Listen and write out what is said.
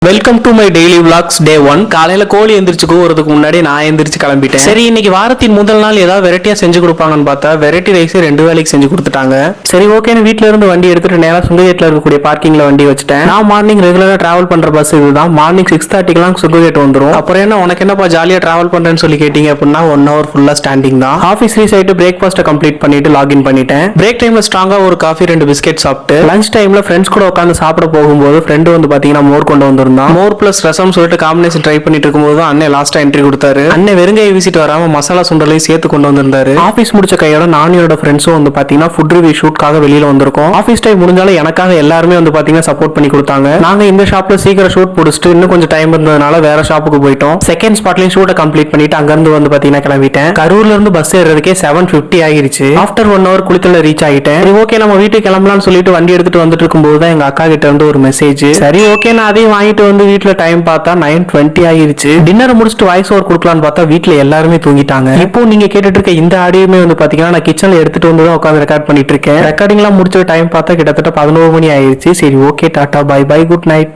Welcome to my daily vlogs டே 1. காலையில கோழி எந்திரிச்சு கூறதுக்கு முன்னாடி நான் எந்திரிச்சு கிளம்பிட்டேன். சரி, இன்னைக்கு வாரத்தின் முதல் நாள் ஏதாவது வெரைட்டியா செஞ்சு கொடுப்பாங்கன்னு பார்த்தா வெரைட்டி ரைஸ் 2 வேளைக்கு செஞ்சு கொடுத்துட்டாங்க. சரி ஓகேன்னு வீட்ல இருந்து வண்டி எடுத்துட்டு நேரா சுங்ககேட்ல இருக்கக்கூடிய பார்க்கிங்ல வண்டி வச்சுட்டேன். நான் மார்னிங் ரெகுலரா டிராவல் பண்ற பஸ் இதுதான். மார்னிங் 6:30க்குலாம் சுங்ககேட் வந்துரும். அப்புறம் என்ன உனக்கு என்னப்பா ஜாலியா டிராவல் பண்றேன்னு சொல்லி கேட்டீங்க அப்படின்னா 1 hour ஃபுல்லா ஸ்டாண்டிங் தான். ஆஃபீஸ் ரீச் ஆயிட்டு பிரேக்ஃபாஸ்ட் கம்ப்ளீட் பண்ணிட்டு லாகின் பண்ணிட்டேன். பிரேக் டைம்ல ஸ்ட்ராங்கா ஒரு காஃபி 2 பிஸ்கெட் சாப்பிட்டு லஞ்ச் டைம்ல ஃப்ரெண்ட்ஸ் கூட உட்காந்து சாப்பிட போகும்போது ஃப்ரெண்டு வந்து பாத்தீங்கன்னா மோர் கொண்டு வந்திருந்தான். மோர் பிளஸ் ரசம் சொல்லிட்டு காம்பினேஷன் ட்ரை பண்ணிட்டு இருக்கும்போது அண்ணன் லாஸ்டா என்ட்ரி கொடுத்தாரு. அண்ணன் வெறுங்கையை வீசிட்டு வராம மசாலா சுண்டலையும் சேர்த்து கொண்டு வந்திருந்தாரு. ஆபீஸ் முடிச்ச கையோட நானியோட ஃப்ரெண்ட்ஸும் வந்து பாத்தீங்கன்னா ஃபுட் ரிவ்யூ ஷூட்காக வெளியில வந்திருக்கோம். ஆபீஸ் டைம் முடிஞ்சாலும் எனக்காக எல்லாருமே வந்து பாத்தீங்கன்னா சப்போர்ட் பண்ணி கொடுத்தாங்க. நாங்க இந்த ஷாப்ல சீக்கிரம் ஷூட் முடிச்சுட்டு இன்னும் கொஞ்சம் டைம் இருந்ததுனால வேற ஷாப்புக்கு போயிட்டோம். செகண்ட் ஸ்பாட்லயும் ஷூட்டை கம்ப்ளீட் பண்ணிட்டு அங்கிருந்து வந்து பாத்தீங்கன்னா கிளம்பிட்டேன். கரூர்ல இருந்து பஸ் ஏறதுக்கே 7:50 ஆகிருச்சு. ஆஃப்டர் 1 hour குளிக்கல ரீச் ஆகிட்டேன். ஓகே நம்ம வீட்டுக்கு கிளம்பலாம்னு சொல்லிட்டு வண்டி எடுத்துட்டு வந்துட்டு இருக்கும்போது தான் எங்க அக்கா கிட்ட இருந்து ஒரு மெசேஜ். சரி ஓகே நான் அதையும் வாங்கிட்டு வந்து வீட்டுல டைம் பார்த்தா 9:20 ஆகிருச்சு. டின்னர் முடிச்சுட்டு வாய்ஸ் ஓவர் கொடுக்கலான்னு பார்த்தா வீட்டுல எல்லாருமே தூங்கிட்டாங்க. இப்போ நீங்க கேட்டுட்டு இருக்க இந்த ஆடியோமே வந்து பாத்தீங்கன்னா நான் கிச்சன்ல எடுத்துட்டு வந்து தான் உட்காந்து ரெக்கார்ட் பண்ணிட்டு இருக்கேன். ரெக்கார்டிங் எல்லாம் முடிச்ச டைம் பார்த்தா கிட்டத்தட்ட 11 மணி ஆயிருச்சு. சரி okay tata bye bye good night.